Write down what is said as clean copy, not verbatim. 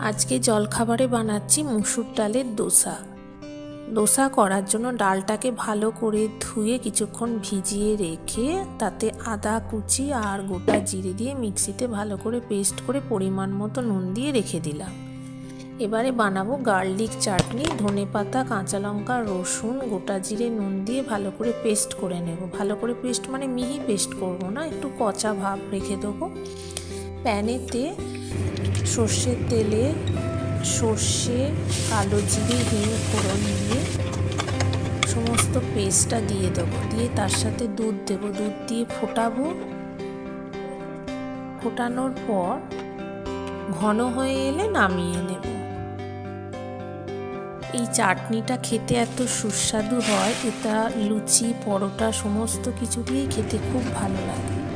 আজকে জলখাবারে বানাচ্ছি মুসুর ডালের দোসা। দোসা করার জন্য ডালটাকে ভালো করে ধুয়ে কিছুক্ষণ ভিজিয়ে রেখে তাতে আদা কুচি আর গোটা জিরে দিয়ে মিক্সিতে ভালো করে পেস্ট করে পরিমাণ মতো নুন দিয়ে রেখে দিলাম। এবারে বানাবো গার্লিক চাটনি। ধনেপাতা, কাঁচা লঙ্কা, রসুন, গোটা জিরে, নুন দিয়ে ভালো করে পেস্ট করে নেব। ভালো করে পেস্ট মানে মিহি পেস্ট করব না, একটু কচা ভাব রেখে দেবো। প্যানেতে সর্ষের তেলে সর্ষে, কালো জিরে, হিং ফোড়ন দিয়ে সমস্ত পেস্টটা দিয়ে দেবো। দিয়ে তার সাথে দুধ দেবো। দুধ দিয়ে ফোটাবো। ফোটানোর পর ঘন হয়ে এলে নামিয়ে নেব। এই চাটনিটা খেতে এত সুস্বাদু হয়, এটা লুচি, পরোটা সমস্ত কিছু দিয়েই খেতে খুব ভালো লাগে।